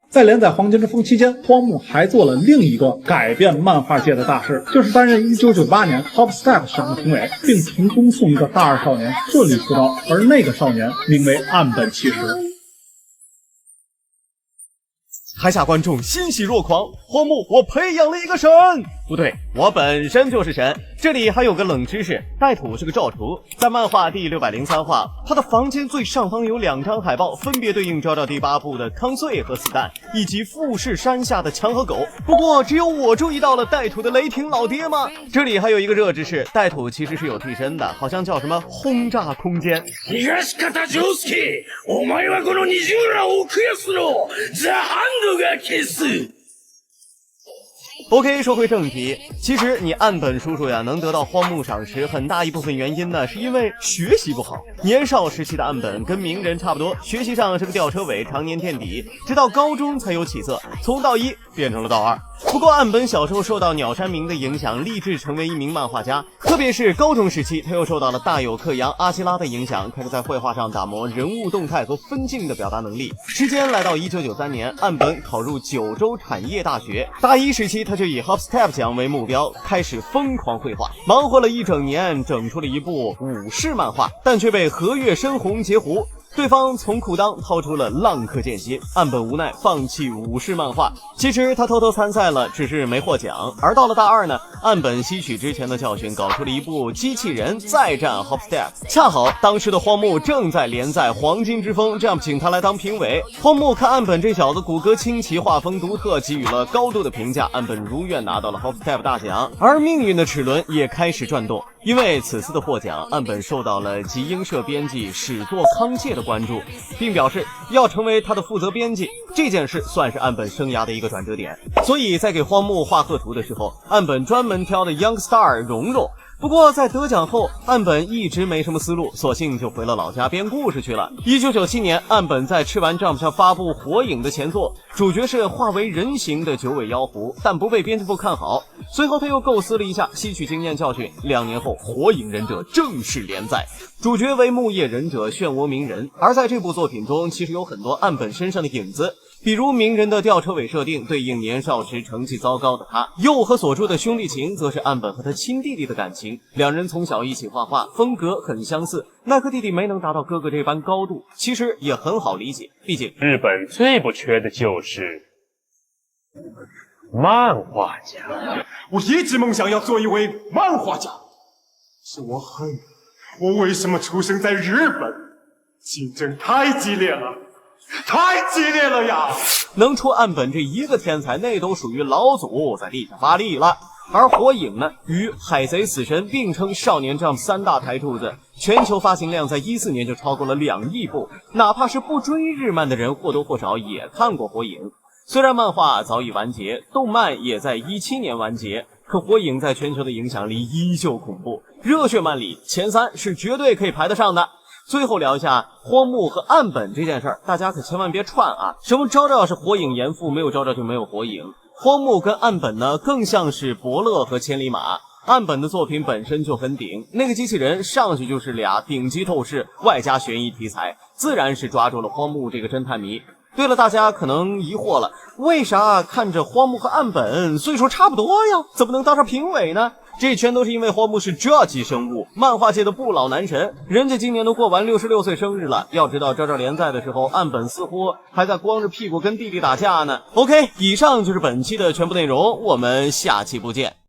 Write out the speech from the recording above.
在连载《黄金之风》期间，荒木还做了另一个改变漫画界的大事，就是担任1998年 Top Step 赏的评委，并成功送一个大二少年顺利出道，而那个少年名为岸本齐史。台下观众欣喜若狂，荒木，我培养了一个神！不对，我本身就是神。这里还有个冷知识，带土是个赵厨，在漫画第603话，他的房间最上方有2张海报，分别对应昭昭第8部的康穗和死蛋，以及富士山下的墙和狗。不过只有我注意到了带土的雷霆老爹吗？这里还有一个热知识，带土其实是有替身的，好像叫什么轰炸空间。東方丈介、お前はこの20村を奥安のザ・ハンドが消す。OK， 说回正题，其实你岸本叔叔呀能得到荒木赏识，很大一部分原因呢，是因为学习不好。年少时期的岸本跟鸣人差不多，学习上是个吊车尾，常年垫底，直到高中才有起色，从道1变成了道2。不过岸本小时候受到鸟山明的影响，立志成为一名漫画家，特别是高中时期，他又受到了大友克洋、阿基拉的影响，开始在绘画上打磨人物动态和分镜的表达能力。时间来到1993年，岸本考入九州产业大学，大1时期他就以 Hop Step 奖为目标，开始疯狂绘画，忙活了一整年，整出了一部武士漫画，但却被和月深红截胡。对方从裤裆掏出了浪客剑心，岸本无奈放弃武士漫画。其实他偷偷参赛了，只是没获奖。而到了大2呢，岸本吸取之前的教训，搞出了一部机器人再战 Hop Step。恰好当时的荒木正在连载《黄金之风》，这样请他来当评委。荒木看岸本这小子骨骼清奇，画风独特，给予了高度的评价。岸本如愿拿到了 Hop Step 大奖，而命运的齿轮也开始转动。因为此次的获奖，岸本受到了集英社编辑史作康介的关注，并表示要成为他的负责编辑。这件事算是岸本生涯的一个转折点，所以在给荒木画贺图的时候，岸本专门挑的 Young Star 蓉蓉。不过在得奖后，岸本一直没什么思路，索性就回了老家编故事去了。1997年，岸本在吃完 Jump 上发布《火影》的前作，主角是化为人形的九尾妖狐，但不被编辑部看好。随后他又构思了一下，吸取经验教训，2年后《火影忍者》正式连载，主角为木叶忍者漩涡鸣人。而在这部作品中，其实有很多岸本身上的影子，比如鸣人的吊车尾设定对应年少时成绩糟糕的他，佑和佐助的兄弟情则是岸本和他亲弟弟的感情，两人从小一起画画，风格很相似。奈克弟弟没能达到哥哥这般高度，其实也很好理解，毕竟日本最不缺的就是漫画家。我一直梦想要做一位漫画家，是我恨我为什么出生在日本，竞争太激烈了，太激烈了呀！能出岸本这一个天才，那都属于老祖在地上发力了。而火影呢，与海贼、死神并称少年Jump3大台柱子，全球发行量在14年就超过了2亿部，哪怕是不追日漫的人，或多或少也看过火影。虽然漫画早已完结，动漫也在17年完结，可火影在全球的影响力依旧恐怖，热血漫里前3是绝对可以排得上的。最后聊一下荒木和岸本这件事儿，大家可千万别串啊！什么昭昭是火影严父，没有昭昭就没有火影。荒木跟岸本呢，更像是伯乐和千里马。岸本的作品本身就很顶，那个机器人上去就是俩顶级透视，外加悬疑题材，自然是抓住了荒木这个侦探迷。对了，大家可能疑惑了，为啥看着荒木和岸本岁数差不多呀，怎么能当上评委呢？这全都是因为荒木是这级生物，漫画界的不老男神，人家今年都过完66岁生日了。要知道昭昭连载的时候，岸本似乎还在光着屁股跟弟弟打架呢。OK， 以上就是本期的全部内容，我们下期不见。